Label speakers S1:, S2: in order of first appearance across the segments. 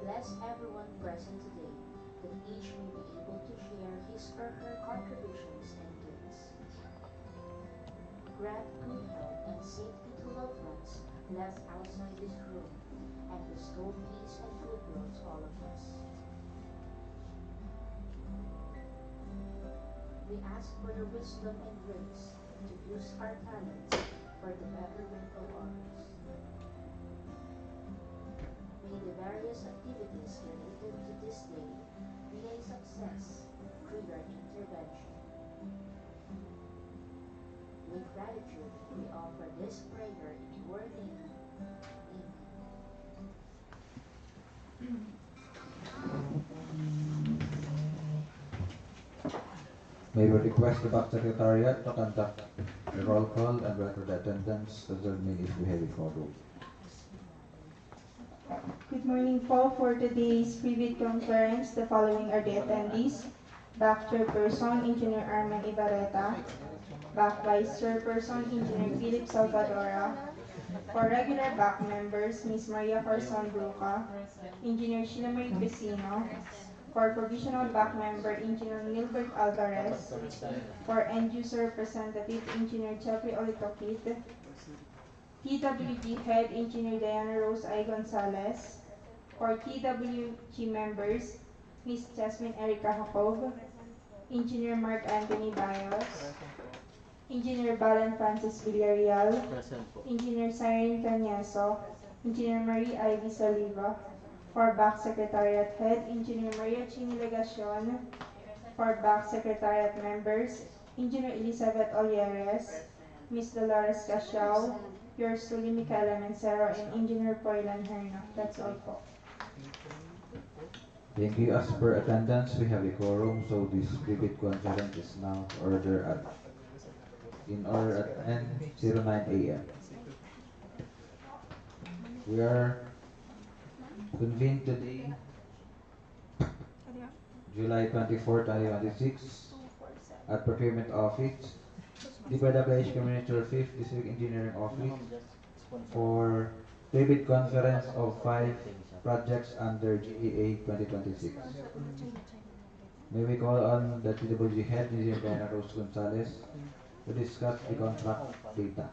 S1: Bless everyone present today, that each may be able to share his or her contributions and gifts. Grant good health and safety to loved ones left outside this room, and bestow peace and goodwill to all of us. We ask for the wisdom and grace to use our talents for the betterment of others. May the various activities related to this day be a success through your intervention. With gratitude, we offer this prayer in your name. Amen.
S2: May we request the back secretariat to conduct a roll call and record attendance as the meeting is heavy for room.
S3: Good morning po. For today's private conference, the following are the attendees. Back Chairperson, Engineer Arman Ibarreta. Back Vice Chairperson, Engineer Philip Salvadora. For regular back members, Ms. Maria Corazon Bruca, Engineer Sheila Marie Vecino. For provisional back member, Engineer Nilbert Alvarez. For end user representative, Engineer Jeffrey Olitokit. TWG Head, Engineer Diana Rose I. Gonzalez. For TWG members, Ms. Jasmine Erica Jacob, Engineer Mark Anthony Bayos, Engineer Balan Francis Villarreal, Engineer Siren Canyaso, Engineer Marie Ivy Saliva. For Back Secretariat Head, Engineer Maria Chini Legacion. For Back Secretariat members, Engineer Elizabeth Olieres, Ms. Dolores Casiao, yours truly, Micaela Mencero, and Engineer Poylan Herno. That's all po.
S2: Thank you. As per attendance, we have a quorum, so this private conference is now in order at 10:09 a.m. We are convened today, July 24, 2026, at Procurement Office, DPWH Camarines Sur 5th District Engineering Office, for private conference of 5 projects under GEA 2026. May we call on the TWG Head, Engineer Diana Rose Gonzalez, to discuss the contract data.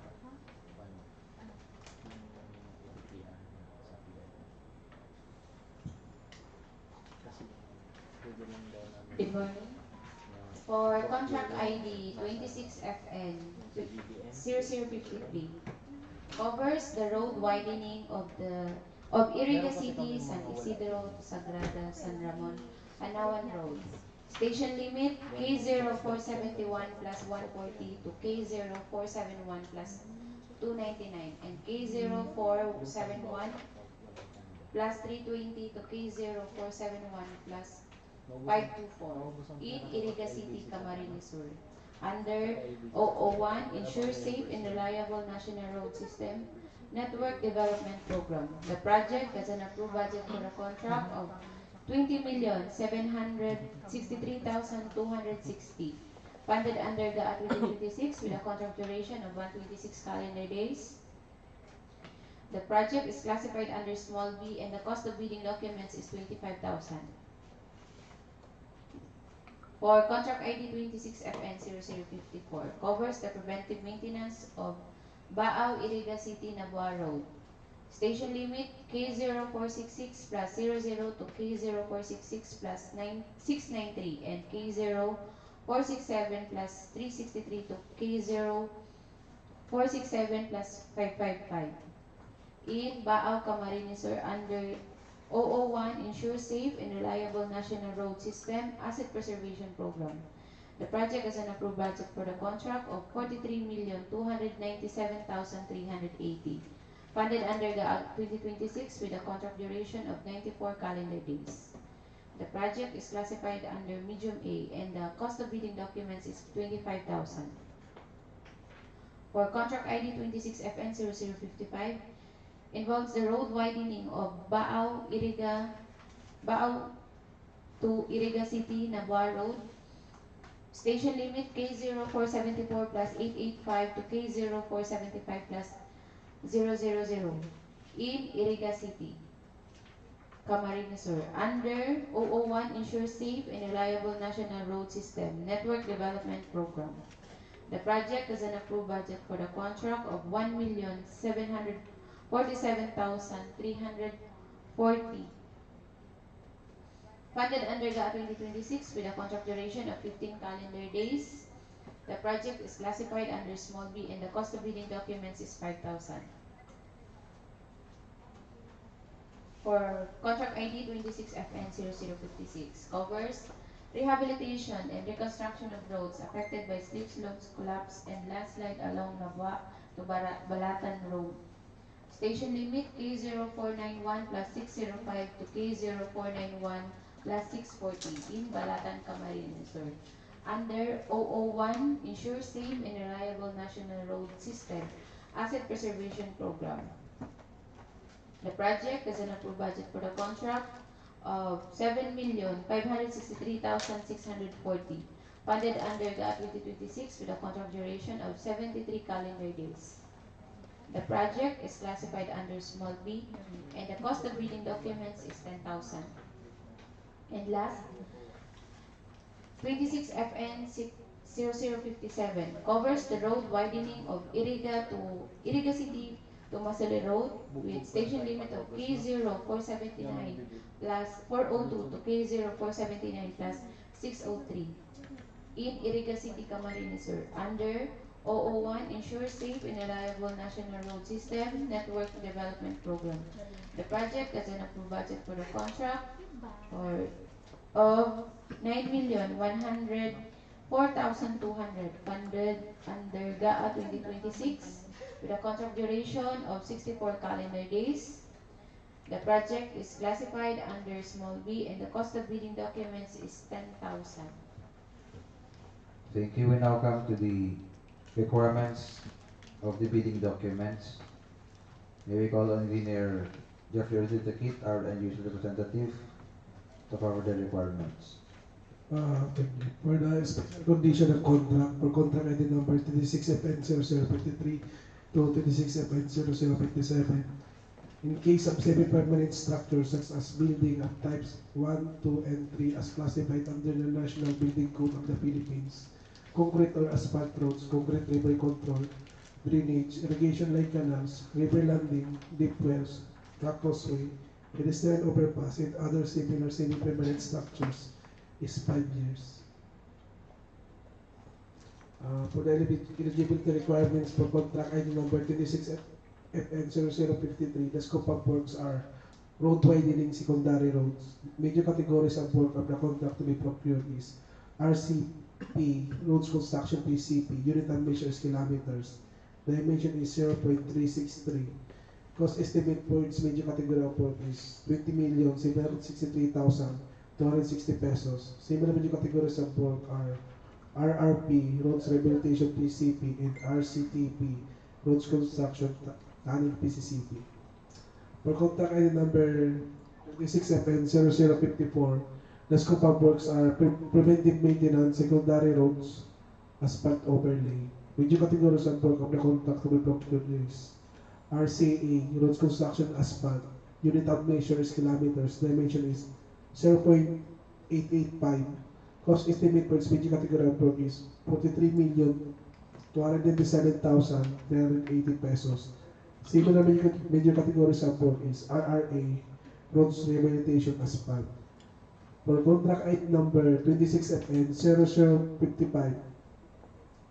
S4: Good morning. For contract ID 26FN 0053, covers the road widening of Iriga City, San Isidro-Sagrada-Sn Ramon-Hanawan Road. Station limit K0471 plus 140 to K0471 plus 299 and K0471 plus 320 to K0471 plus 524 in Iriga City, Camarines Sur. Under 001, ensure safe and reliable national road system network development program. The project has an approved budget for a contract of 20,763,260. funded under GAA 2026 with a contract duration of 126 calendar days. The project is classified under small b and the cost of bidding documents is 25,000. For contract ID 26FN0054, covers the preventive maintenance of Baao-Iriga City-Nabua Road. Station limit K0466 plus 00 to K0466 plus 693 and K0467 plus 363 to K0467 plus 555. In Baao Camarines Sur under 001 Ensure Safe and Reliable National Road System Asset Preservation Program. The project has an approved budget for the contract of 43,297,380. Funded under the 2026 with a contract duration of 94 calendar days. The project is classified under medium A and the cost of bidding documents is 25,000. For contract ID 26FN0055, involves the road widening of Baao-Iriga to Iriga City-Nabua Road. Station limit K0474 plus 885 to K0475 plus 000 in Iriga City, Camarines Sur, under 001 Ensure Safe and Reliable National Road System Network Development Program. The project has an approved budget for the contract of 1,747,340. Funded under GAA 2026 with a contract duration of 15 calendar days. The project is classified under small b and the cost of bidding documents is 5,000. For contract ID 26FN0056, covers rehabilitation and reconstruction of roads affected by slip slopes, collapse, and landslide along Nabua-Balatan Road. Station limit K0491 plus 605 to K0491 plus 640 in Balatan, Camarines Sur. Under 001 Ensure Safe and Reliable National Road System Asset Preservation Program. The project has an approved budget for the contract of 7,563,640, funded under GAA 2026 with a contract duration of 73 calendar days. The project is classified under small b and the cost of bidding documents is 10,000. And last, 26FN0057 covers the road widening of Iriga City to Masole Road with station limit of K0479 plus 402 to K0479 plus 603 in Iriga City, Camarines Sur, under 001 Ensure Safe and Reliable National Road System Network Development Program. The project has an approved budget for the contract of 9,104,200, funded under GAA 2026 with a contract duration of 64 calendar days. The project is classified under small b and the cost of bidding documents is 10,000.
S2: Thank you. We now come to the requirements of the bidding documents. May we call on Engineer Jeffrey Takit, our end user representative, to cover the requirements.
S5: Thank you. For the special condition of contract, for contract ID number 26FN0053 to 26FN0057, in case of semi-permanent structures such as building of types 1, 2, and 3 as classified under the National Building Code of the Philippines, concrete or asphalt roads, concrete river control, drainage, irrigation line canals, river landing, deep wells, truck causeway, pedestrian overpass, and other similar semi-permanent structures is 5 years. For the eligibility requirements for contract ID number 26FN0053, the scope of works are road widening secondary roads. Major categories of work of the contract to be procured is RCP, roads construction PCP, unit and measures kilometers. Dimension is 0.363. Cost estimate for its major category of work is 20,763,260 pesos. Similar major categories of work are RRP, Roads Rehabilitation PCP, and RCTP, Roads Construction Tunnel PCCP. For contract ID number 26FN0054, the scope of works are preventive maintenance, secondary roads, asphalt overlay. Medyo categories and work of the contract to be procured is RCA, roads construction asphalt. Unit of measure is kilometers. Dimension is 0.885. Cost estimate for its major category of work is 43,297,380 pesos. Similar major categories of work is RRA, roads rehabilitation asphalt. For contract item number 26FN0055,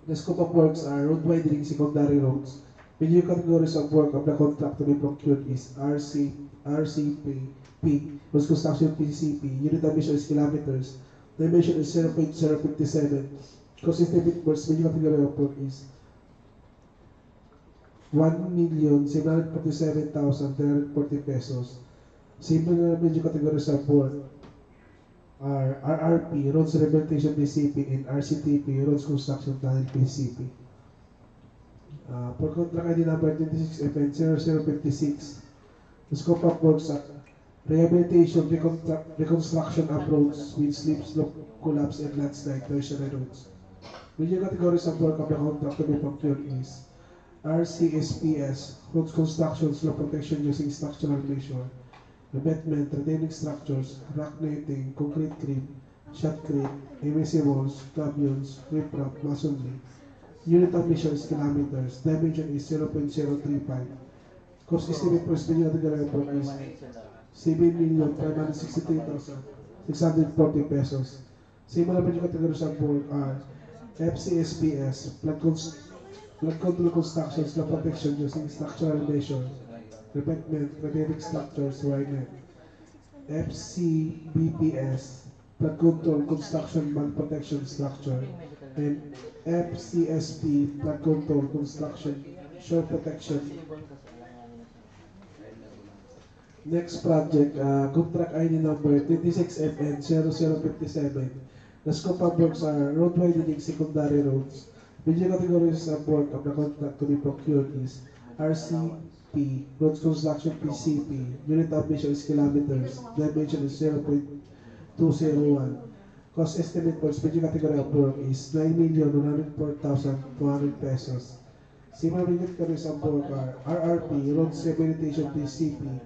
S5: the scope of works are road widening secondary roads. Major categories of work of the contract to be procured is RCP, roads construction PCP, unit of measure is kilometers, dimension is 0.057. Cost estimate for major category of work is 1,747,340 pesos. Similar major categories of work are RRP, Roads Rehabilitation PCP, and RCTP, Roads Construction Tunnel PCP. For contract ID number 26FN0056, the scope of works are rehabilitation, reconstruction of roads with slip, slope, collapse, and landslide, tertiary roads. Major categories of work of the contract to be procured is RCSPS, roads construction, slope protection using structural measure, revetment, retaining structures, rock netting, concrete cream, shotcrete, MSA walls, gabions, riprap, masonry. Unit of measure is kilometers. Dimension is 0.035. Cost estimate for special category of work is 7,563,640 pesos. Similar major categories of work are FCSPS, flood control construction, slope protection using structural measure, revetment, retaining structures, wirenet. FCBPS, flood control construction, bond protection structure, and FCSP, flood control construction, shore protection. Next project, contract ID number 26FN0057. The scope of works are road widening secondary roads. Major categories of work of the contract to be procured is RCP, roads construction PCP, unit of measure is kilometers, dimension is 0.201. Cost estimate for major category of work is 9,104,200 pesos. Similar major categories of work are RRP, roads rehabilitation PCP,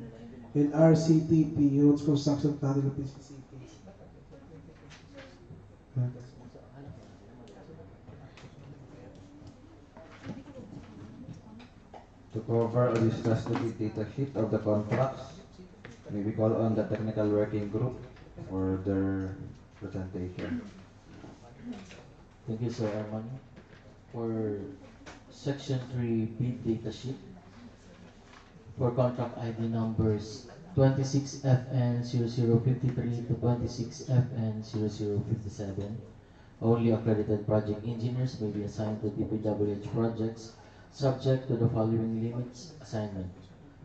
S5: and RCTP, roads construction tunnel PCP.
S2: To cover or discuss the data sheet of the contracts, may we call on the technical working group for their presentation.
S6: Thank you, Sir Arman. For Section 3 bid data sheet, for contract ID numbers 26FN0053 to 26FN0057, only accredited project engineers may be assigned to DPWH projects subject to the following limits assignment.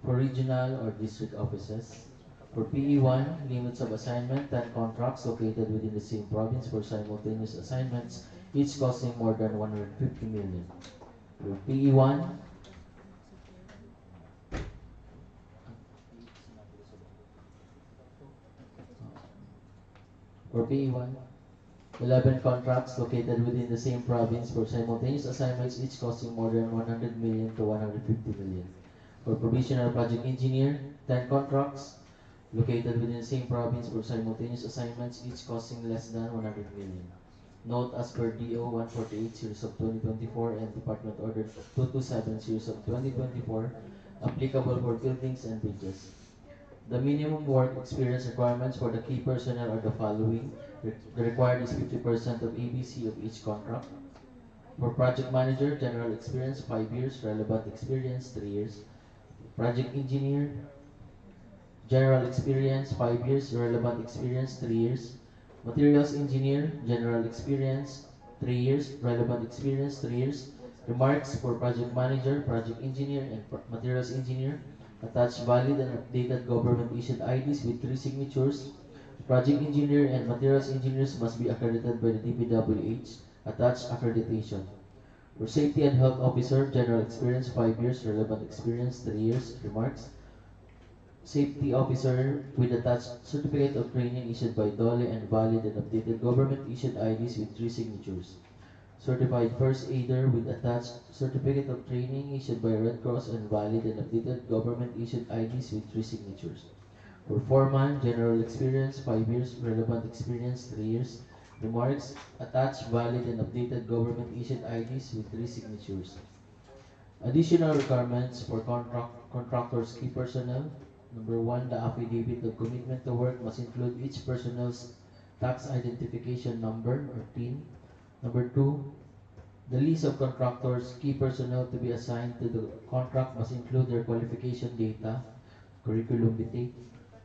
S6: For regional or district offices, for PE1, limits of assignment, 10 contracts located within the same province for simultaneous assignments, each costing more than 150 million. For PE1, for PE1, 11 contracts located within the same province for simultaneous assignments, each costing more than 100 million to 150 million. For provisional project engineer, 10 contracts located within the same province for simultaneous assignments, each costing less than 100 million. Note as per DEO 148 series of 2024 and Department Order 227 series of 2024, applicable for buildings and bridges. The minimum work experience requirements for the key personnel are the following. The required is 50% of ABC of each contract. For project manager, general experience 5 years, relevant experience 3 years. Project engineer, general experience 5 years, relevant experience 3 years. Materials engineer, general experience 3 years, relevant experience 3 years. Remarks for project manager, project engineer, and materials engineer. Attach valid and updated government issued IDs with 3 signatures. Project engineer and materials engineers must be accredited by the DPWH. Attach accreditation. For safety and health officer, general experience 5 years, relevant experience 3 years. Remarks. Safety officer with attached certificate of training issued by DOLE and valid and updated government issued IDs with 3 signatures. certified first aider with attached certificate of training issued by Red Cross and valid and updated government issued IDs with 3 signatures. For foreman, general experience 5 years, relevant experience 3 years. Remarks, attached valid and updated government issued IDs with 3 signatures. Additional requirements for contractors key personnel. Number 1, the affidavit of commitment to work must include each personnel's tax identification number or TIN. Number 2, the list of contractors key personnel to be assigned to the contract must include their qualification data, curriculum vitae.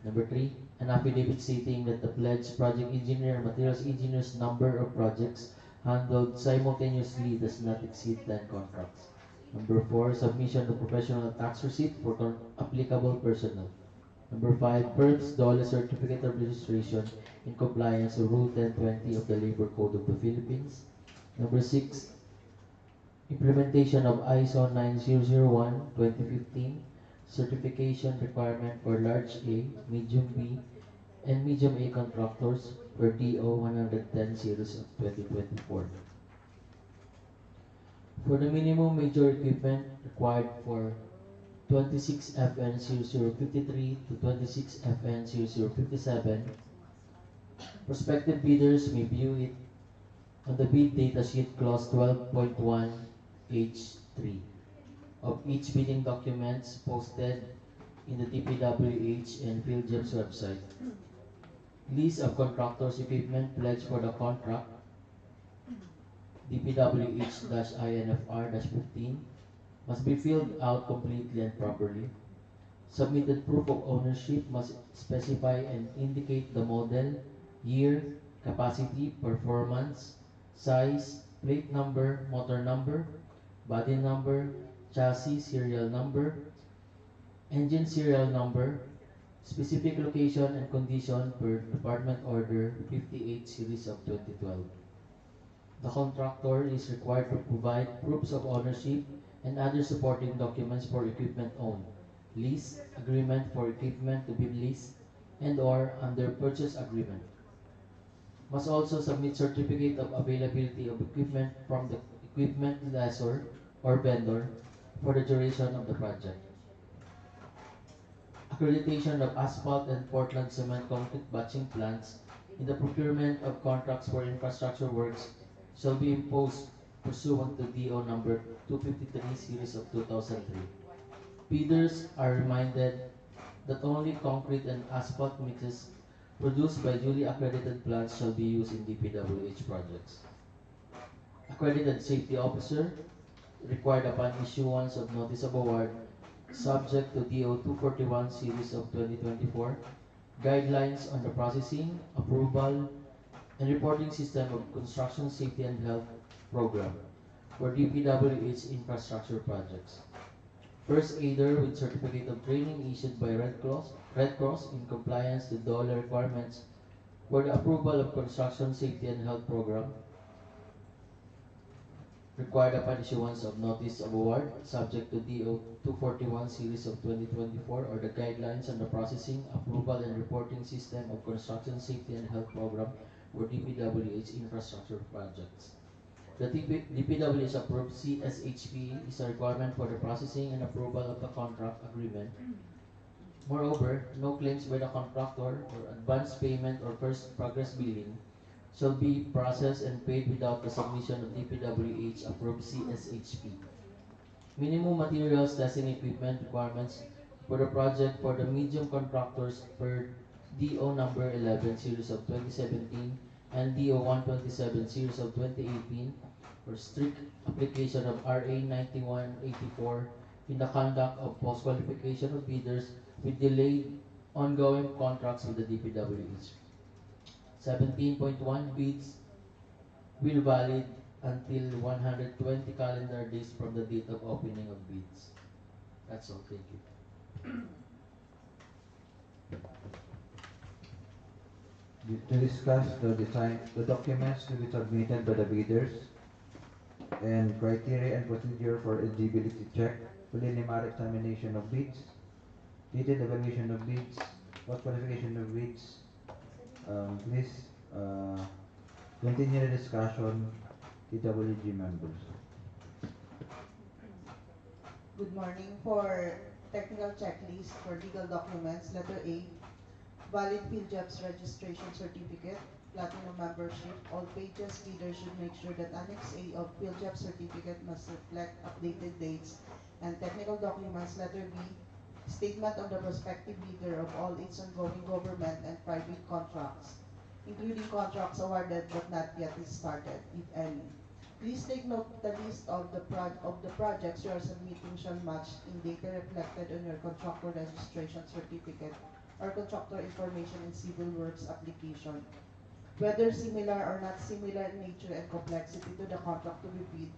S6: Number 3, an affidavit stating that the pledged project engineer or materials engineer's number of projects handled simultaneously does not exceed 10 contracts. Number 4, submission of professional tax receipt for applicable personnel. Number 5, PERP's DOLE certificate of registration in compliance with Rule 1020 of the Labor Code of the Philippines. Number 6, implementation of ISO 9001-2015 certification requirement for large A, medium B, and medium A contractors for DEO 110 series of 2024. For the minimum major equipment required for 26FN 0053 to 26FN 0057, prospective bidders may view it on the bid data sheet clause 12.1 H3 of each bidding documents posted in the DPWH and PhilGEM's website. List of contractors' equipment pledged for the contract DPWH-INFR-15 must be filled out completely and properly. Submitted proof of ownership must specify and indicate the model, year, capacity, performance, size, plate number, motor number, body number, chassis serial number, engine serial number, specific location and condition per Department Order 58 Series of 2012. The contractor is required to provide proofs of ownership and other supporting documents for equipment owned, lease, agreement for equipment to be leased, and or under purchase agreement. Must also submit certificate of availability of equipment from the equipment lessor or vendor for the duration of the project. Accreditation of asphalt and Portland cement concrete batching plants in the procurement of contracts for infrastructure works shall be imposed pursuant to DO number 253 series of 2003. Bidders are reminded that only concrete and asphalt mixes produced by duly accredited plants shall be used in DPWH projects. Accredited safety officer required upon issuance of notice of award subject to DO 241 series of 2024 guidelines on the processing, approval, and reporting system of construction safety and health program for DPWH infrastructure projects. First aider with certificate of training issued by Red Cross in compliance with DOLE requirements for the approval of construction safety and health program required upon issuance of notice of award subject to DO 241 series of 2024 or the guidelines on the processing, approval, and reporting system of construction safety and health program for DPWH infrastructure projects. The DPWH approved CSHP is a requirement for the processing and approval of the contract agreement. Moreover, no claims by the contractor or advance payment or first progress billing shall be processed and paid without the submission of DPWH approved CSHP. Minimum materials testing equipment requirements for the project for the medium contractors per DO number 11 series of 2017 and DO 127 series of 2018 for strict application of RA 9184 in the conduct of post-qualification of bidders with delayed ongoing contracts with the DPWH. 17.1 bids will valid until 120 calendar days from the date of opening of bids. That's all. Thank you.
S2: To discuss the documents to be submitted by the bidders, and criteria and procedure for eligibility check, preliminary examination of bids, detailed evaluation of bids, post-qualification of bids. Please continue the discussion DWG members.
S7: Good morning. For technical checklist for legal documents, letter A, valid PhilJobs registration certificate, platinum membership. All pages bidder should make sure that Annex A of PhilJobs certificate must reflect updated dates and technical documents. Letter B, statement of the prospective bidder of all its ongoing government and private contracts, including contracts awarded but not yet started, if any. Please take note the list of the projects you are submitting shall match in data reflected on your contractor registration certificate or contractor information in civil works application, whether similar or not similar in nature and complexity to the contract to be bid.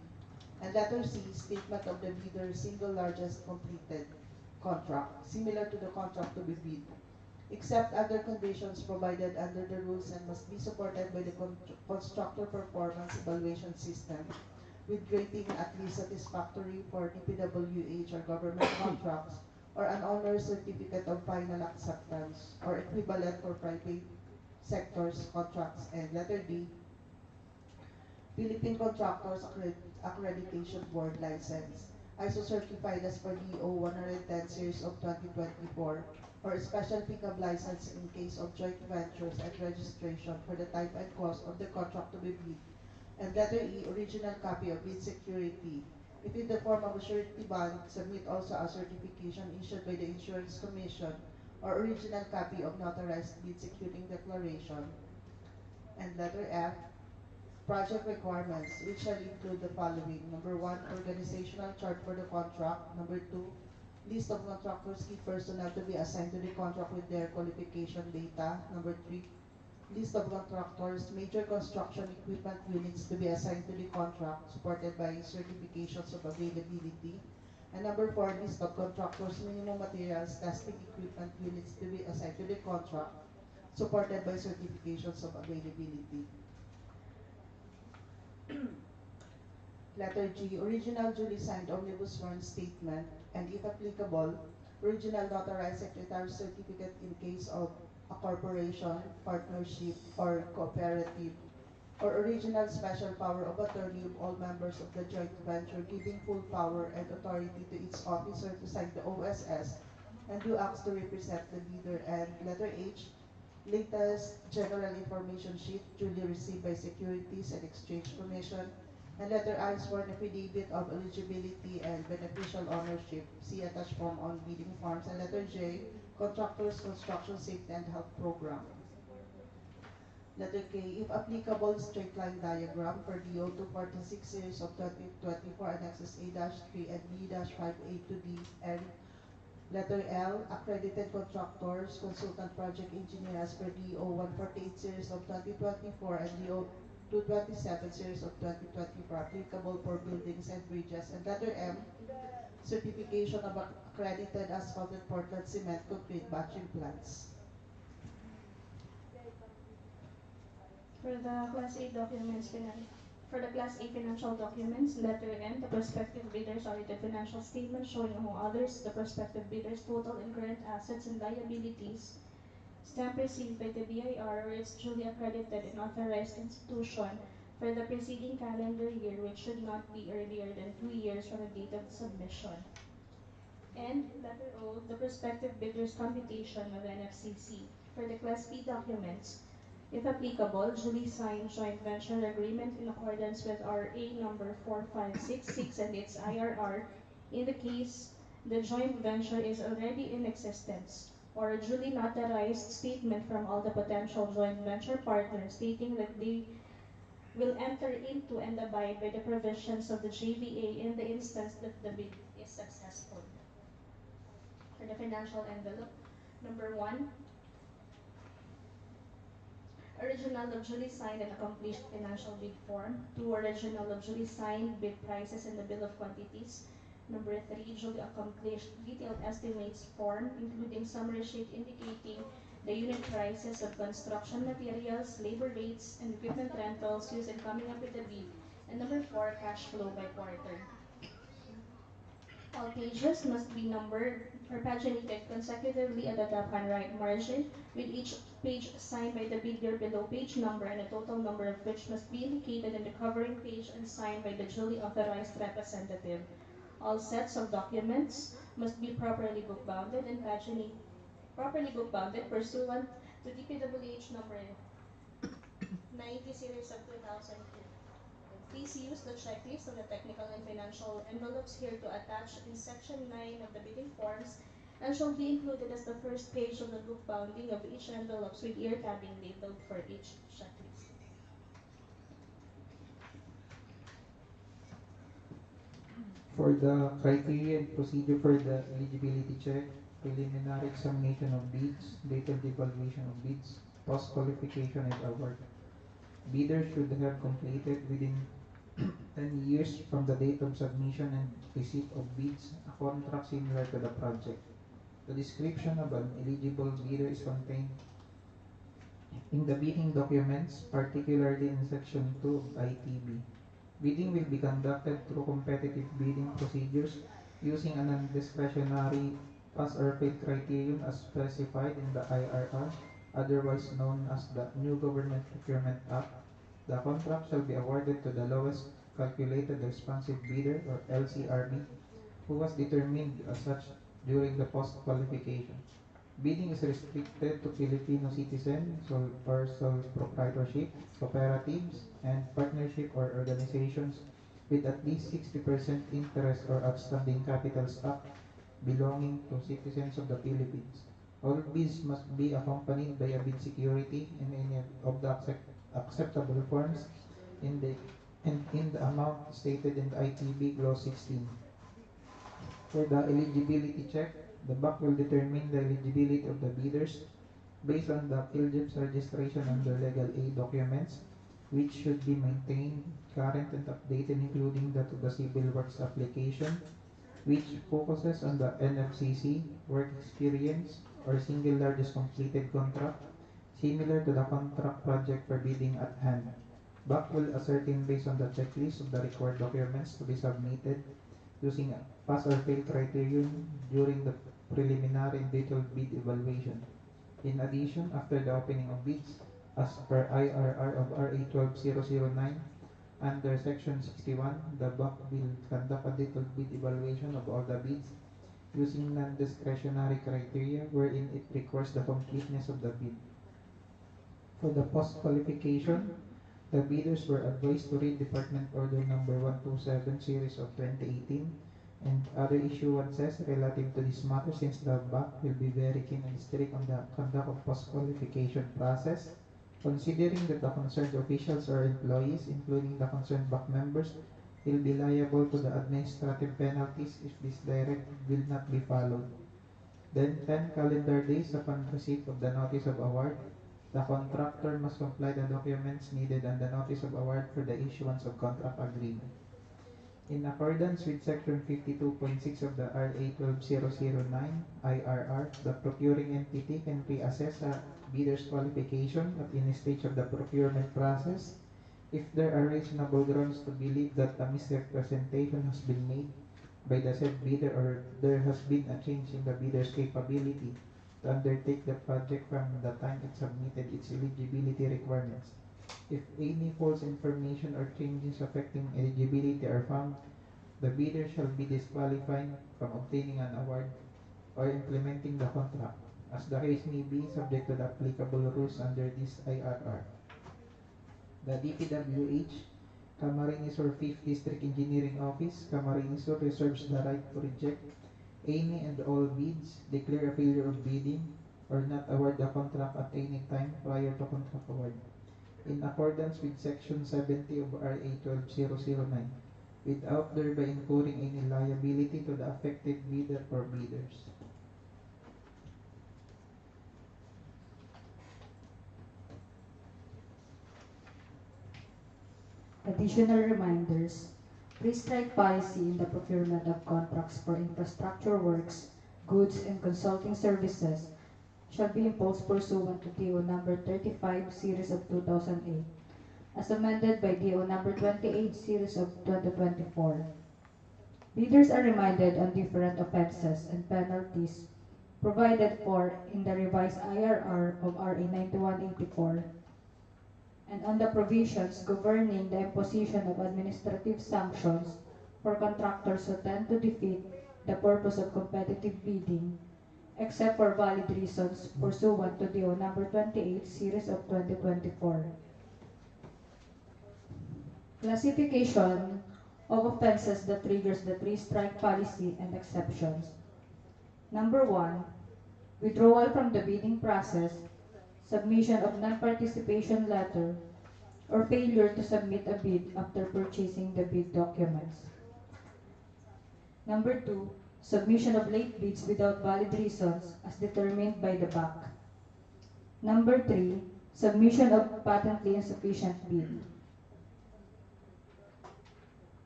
S7: And letter C, statement of the bidder's single largest completed contract, similar to the contract to be bid, except other conditions provided under the rules and must be supported by the constructor performance evaluation system with rating at least satisfactory for DPWH or government contracts or an owner's certificate of final acceptance or equivalent for private sectors contracts. And letter D, Philippine Contractors Accreditation Board license, ISO certified as per DEO 110 series of 2024, or a special pickup license in case of joint ventures and registration for the type and cost of the contract to be bid. And letter E, original copy of bid security. If in the form of a surety bond, submit also a certification issued by the Insurance Commission or original copy of notarized bid securing declaration. And letter F, project requirements, which shall include the following. Number 1, organizational chart for the contract. Number 2, list of contractors key personnel to be assigned to the contract with their qualification data. Number 3, list of contractors, major construction equipment units to be assigned to the contract, supported by certifications of availability. And number 4, list of contractors, minimum materials, testing equipment units to be assigned to the contract, supported by certifications of availability. Letter G, original duly signed omnibus sworn statement, and if applicable, original notarized secretary's certificate in case of a corporation, partnership, or cooperative, or original special power of attorney of all members of the joint venture giving full power and authority to its officer to sign the OSS and do acts to represent the bidder. And letter H, latest general information sheet duly received by Securities and Exchange Commission. And letter I, sworn affidavit of eligibility and beneficial ownership. See attached form on bidding forms. And letter J, contractors construction safety and health program. Letter K, if applicable, straight line diagram for DO 246 series of 2024 annexes A-3 and B-5A to D. And letter L, accredited contractors, consultant project engineer as per DO 148 series of 2024 and DO 227 series of 2024 applicable for buildings and bridges. And letter M, certification of accredited asphalt and Portland cement concrete batching plants.
S3: For the Class A documents, for the Class A financial documents, letter N, the prospective bidder's audited financial statement showing, among others, the prospective bidder's total and current assets and liabilities, stamp received by the BIR or its duly accredited and authorized institution for the preceding calendar year, which should not be earlier than 2 years from the date of submission. And letter O, the prospective bidder's computation of NFCC. For the Class B documents, if applicable, duly signed joint venture agreement in accordance with RA number 4566 and its IRR in the case the joint venture is already in existence, or a duly notarized statement from all the potential joint venture partners stating that they will enter into and abide by the provisions of the JVA in the instance that the bid is successful. For the financial envelope, number 1, original of duly signed and accomplished financial bid form. 2, original of duly signed bid prices and the bill of quantities. Number 3, duly accomplished detailed estimates form, including summary sheet indicating the unit prices of construction materials, labor rates, and equipment rentals used in coming up with the bid. And number 4, cash flow by quarter.
S8: All pages must be numbered or paginated consecutively at the top-hand right margin, with each page signed by the bidder below page number and a total number of which must be indicated in the covering page and signed by the duly authorized representative. All sets of documents must be properly book-bounded and pursuant to DPWH number 90 series of 2002. Please use the checklist on the technical and financial envelopes here to attach in section 9 of the bidding forms and shall be included as the first page of the book bounding of each envelopes with ear tabbing labeled for each checklist.
S2: For the criteria and procedure for the eligibility check, preliminary examination of bids, detailed evaluation of bids, post-qualification and award. Bidders should have completed within 10 years from the date of submission and receipt of bids a contract similar to the project. The description of an eligible bidder is contained in the bidding documents, particularly in Section 2 of ITB. Bidding will be conducted through competitive bidding procedures using a non-discretionary pass or fail criterion as specified in the IRR, otherwise known as the New Government Procurement Act. The contract shall be awarded to the lowest calculated responsive bidder or LCRB, who was determined as such during the post-qualification. Bidding is restricted to Filipino citizens or sole proprietorship, cooperatives, and partnership or organizations with at least 60% interest or outstanding capital stock belonging to citizens of the Philippines. All bids must be accompanied by a bid security in any of the acceptable forms in the amount stated in the ITB Clause 16. For the eligibility check, the BAC will determine the eligibility of the bidders based on the PhilJEP's registration under Legal Aid documents, which should be maintained current and updated, including that of the Civil Works application, which focuses on the NFCC, work experience, or single largest completed contract, similar to the contract project for bidding at hand. BAC will ascertain based on the checklist of the required documents to be submitted using a pass or fail criterion during the preliminary and detailed bid evaluation. In addition, after the opening of bids, as per IRR of RA 12009, under Section 61, the BAC will conduct a detailed bid evaluation of all the bids using non-discretionary criteria wherein it requires the completeness of the bid. For the post-qualification, the bidders were advised to read Department Order Number 127 Series of 2018 and other issuances relative to this matter, since the BAC will be very keen and strict on the conduct of post-qualification process, considering that the concerned officials or employees, including the concerned BAC members, will be liable to the administrative penalties if this directive will not be followed. Then 10 calendar days upon receipt of the notice of award, the contractor must comply the documents needed on the notice of award for the issuance of contract agreement. In accordance with Section 52.6 of the RA 12009 IRR, the procuring entity can reassess a bidder's qualification at any stage of the procurement process if there are reasonable grounds to believe that a misrepresentation has been made by the said bidder or there has been a change in the bidder's capability to undertake the project from the time it submitted its eligibility requirements. If any false information or changes affecting eligibility are found, the bidder shall be disqualified from obtaining an award or implementing the contract, as the case may be, subject to the applicable rules under this IRR. The DPWH Camarines Sur 5th District Engineering Office, Camarines Sur, reserves the right to reject any and all bids, declare a failure of bidding, or not award the contract at any time prior to contract award, in accordance with Section 70 of RA 12009, without thereby incurring any liability to the affected bidder or bidders.
S9: Additional reminders. Prescribed policy in the procurement of contracts for infrastructure works, goods, and consulting services shall be imposed pursuant to DEO number 35 series of 2008, as amended by DEO number 28 series of 2024. Bidders are reminded on different offenses and penalties provided for in the revised IRR of RA 9184 and on the provisions governing the imposition of administrative sanctions for contractors who tend to defeat the purpose of competitive bidding, except for valid reasons pursuant to DEO number 28, series of 2024. Classification of offenses that triggers the three-strike policy and exceptions. Number 1, withdrawal from the bidding process, submission of non-participation letter, or failure to submit a bid after purchasing the bid documents. Number 2, submission of late bids without valid reasons as determined by the BAC. Number 3, submission of patently insufficient bid.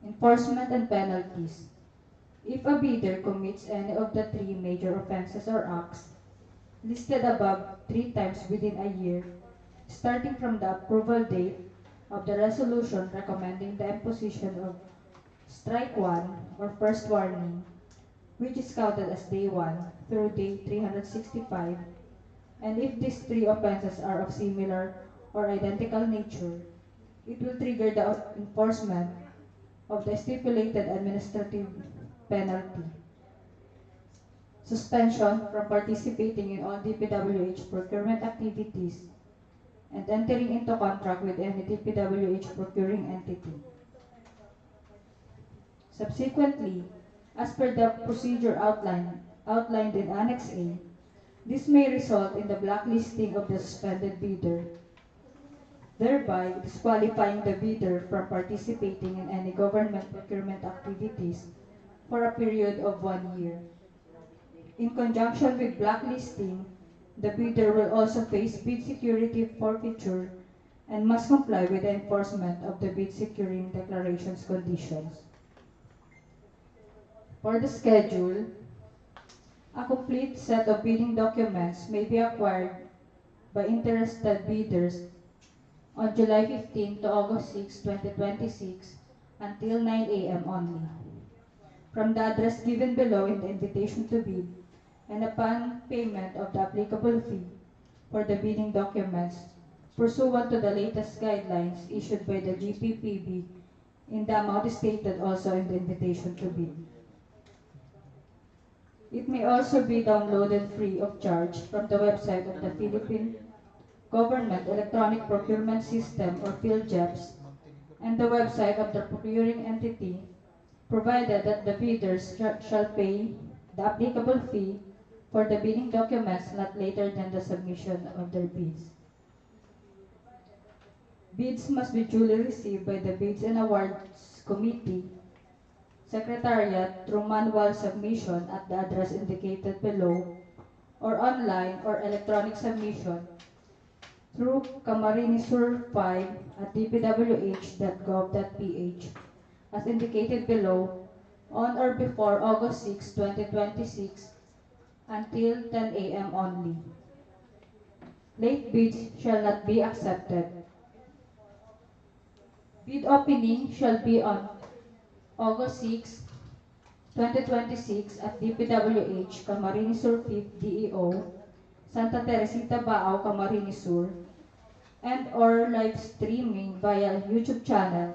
S9: Enforcement and penalties. If a bidder commits any of the three major offenses or acts listed above 3 times within a year, starting from the approval date of the resolution recommending the imposition of strike 1 or first warning, which is counted as day 1 through day 365, and if these three offenses are of similar or identical nature, it will trigger the enforcement of the stipulated administrative penalty. Suspension from participating in all DPWH procurement activities and entering into contract with any DPWH procuring entity. Subsequently, as per the procedure outlined in Annex A, this may result in the blacklisting of the suspended bidder, thereby disqualifying the bidder from participating in any government procurement activities for a period of 1 year. In conjunction with blacklisting, the bidder will also face bid security forfeiture and must comply with the enforcement of the bid securing declarations conditions. For the schedule, a complete set of bidding documents may be acquired by interested bidders on July 15 to August 6, 2026 until 9 a.m. only, from the address given below in the invitation to bid, and upon payment of the applicable fee for the bidding documents pursuant to the latest guidelines issued by the GPPB in the amount stated also in the invitation to bid. It may also be downloaded free of charge from the website of the Philippine Government Electronic Procurement System or PhilJEPS and the website of the procuring entity, provided that the bidders shall pay the applicable fee for the bidding documents not later than the submission of their bids. Bids must be duly received by the Bids and Awards Committee Secretariat through manual submission at the address indicated below, or online or electronic submission through Camarines Sur 5 at dpwh.gov.ph as indicated below on or before August 6, 2026 until 10 a.m. only. Late bids shall not be accepted. Bid opening shall be on August 6, 2026 at DPWH Camarines Sur 5th DEO, Santa Teresita Baao, Camarines Sur, and or live streaming via YouTube channel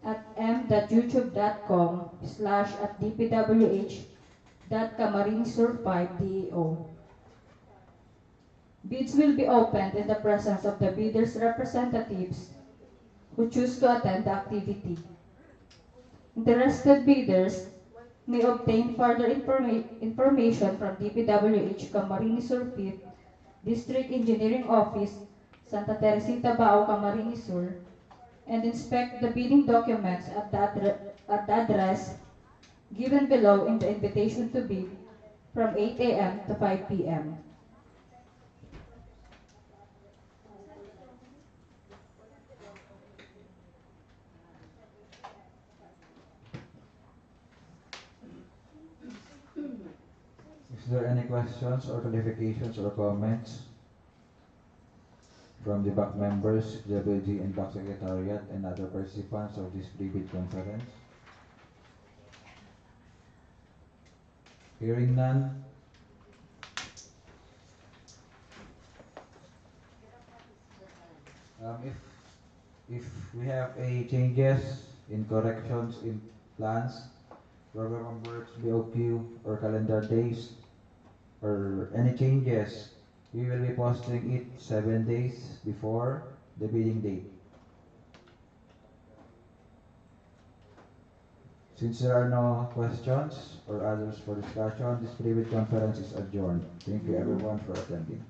S9: at m.youtube.com/@dpwh.camarinesur5deo. Bids will be opened in the presence of the bidders' representatives who choose to attend the activity. Interested bidders may obtain further information from DPWH Camarines Sur 5th District Engineering Office, Santa Teresita Baao, Camarines Sur, and inspect the bidding documents at the address given below in the invitation to bid from 8 a.m. to 5 p.m.
S2: Is there any questions or clarifications or comments from the BAC members, WG and BAC Secretariat, and other participants of this pre-bid conference? Hearing none. If we have a changes in corrections in plans, program of works, BOQ, or calendar days, or any changes, we will be posting it 7 days before the bidding date. Since there are no questions or others for discussion, this private conference is adjourned. Thank you everyone for attending.